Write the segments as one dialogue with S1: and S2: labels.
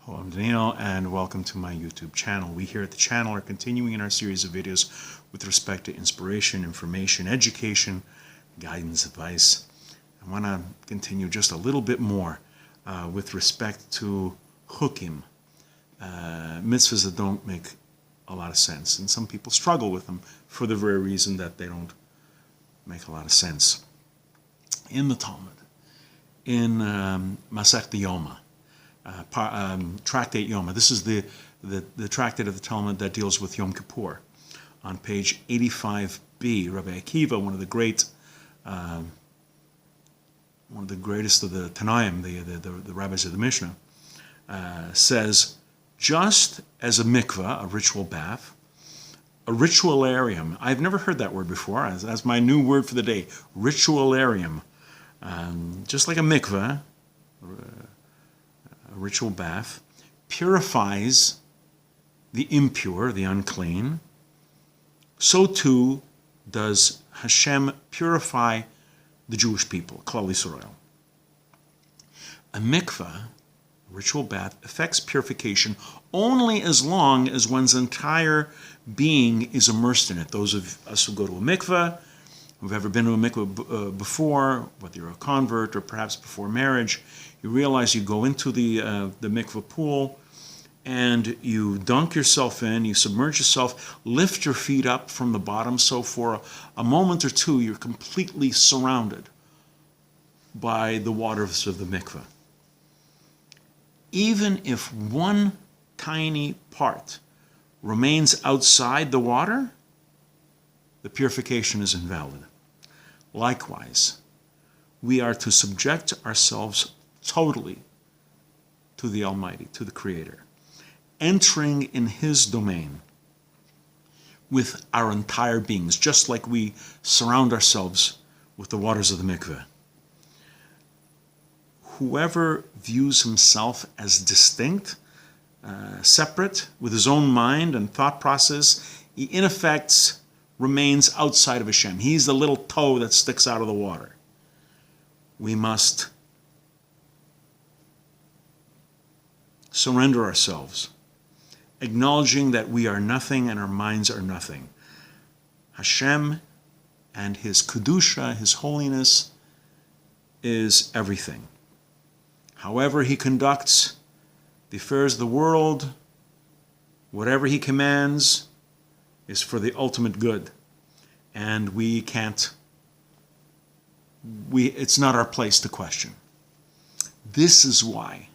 S1: Hello, I'm Daniel, and welcome to my YouTube channel. We here at the channel are continuing in our series of videos with respect to inspiration, information, education, guidance, advice. I want to continue just a little bit more with respect to hukim, mitzvahs that don't make a lot of sense. And some people struggle with them for the very reason that they don't make a lot of sense. In the Talmud, in Masechta Yoma, Tractate Yoma. This is the tractate of the Talmud that deals with Yom Kippur. On page 85b, Rabbi Akiva, one of the greatest of the Tanaim, the rabbis of the Mishna, says, just as a mikvah, a ritual bath, a ritualarium. I've never heard that word before. That's my new word for the day, ritualarium. Just like a mikvah, a ritual bath, purifies the impure, the unclean, so too does Hashem purify the Jewish people, Klal Yisrael. A mikvah, a ritual bath, affects purification only as long as one's entire being is immersed in it. Those of us who go to a mikvah, who've ever been to a mikvah before, whether you're a convert or perhaps before marriage, you realize you go into the mikvah pool and you dunk yourself in, you submerge yourself, lift your feet up from the bottom, so for a moment or two you're completely surrounded by the waters of the mikvah. Even if one tiny part remains outside the water, the purification is invalid. Likewise, we are to subject ourselves totally to the Almighty, to the Creator, entering in His domain with our entire beings, just like we surround ourselves with the waters of the mikveh. Whoever views himself as distinct, separate, with his own mind and thought process, he in effect remains outside of Hashem. He's the little toe that sticks out of the water. We must surrender ourselves, acknowledging that we are nothing and our minds are nothing. Hashem and His Kedusha, His holiness, is everything. However He conducts the affairs of the world, whatever He commands is for the ultimate good. And it's not our place to question. This is why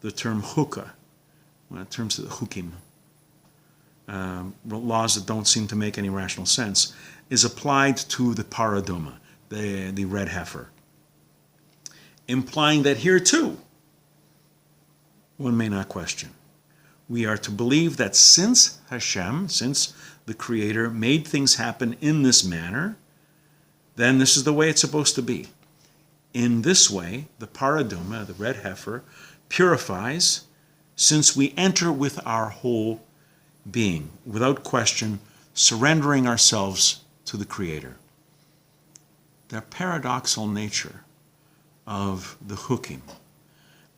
S1: the term hukah, in terms of the hukim, laws that don't seem to make any rational sense, is applied to the paraduma, the red heifer, implying that here too, one may not question. We are to believe that since Hashem, since the Creator made things happen in this manner, then this is the way it's supposed to be. In this way, the paraduma, the red heifer, purifies, since we enter with our whole being, without question, surrendering ourselves to the Creator. The paradoxical nature of the hukim,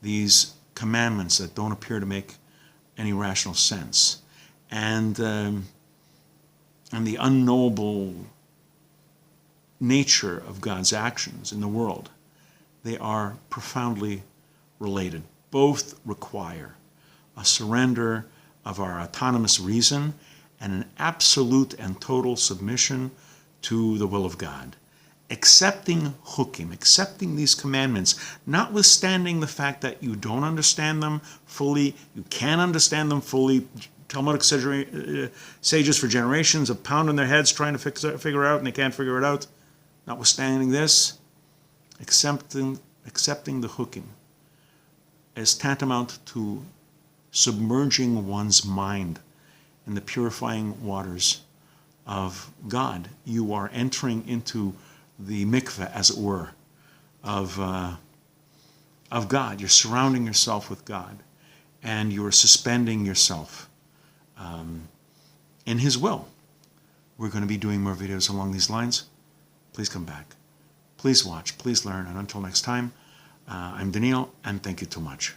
S1: these commandments that don't appear to make any rational sense, and the unknowable nature of God's actions in the world, they are profoundly related. Both require a surrender of our autonomous reason and an absolute and total submission to the will of God. Accepting hukim, accepting these commandments, notwithstanding the fact that you don't understand them fully, you can't understand them fully. Talmudic sages for generations have pounded their heads trying to figure out, and they can't figure it out. Notwithstanding this, accepting the hukim is tantamount to submerging one's mind in the purifying waters of God. You are entering into the mikveh, as it were, of God. You're surrounding yourself with God, and you are suspending yourself in His will. We're going to be doing more videos along these lines. Please come back. Please watch. Please learn. And until next time, I'm Daniel, and thank you too much.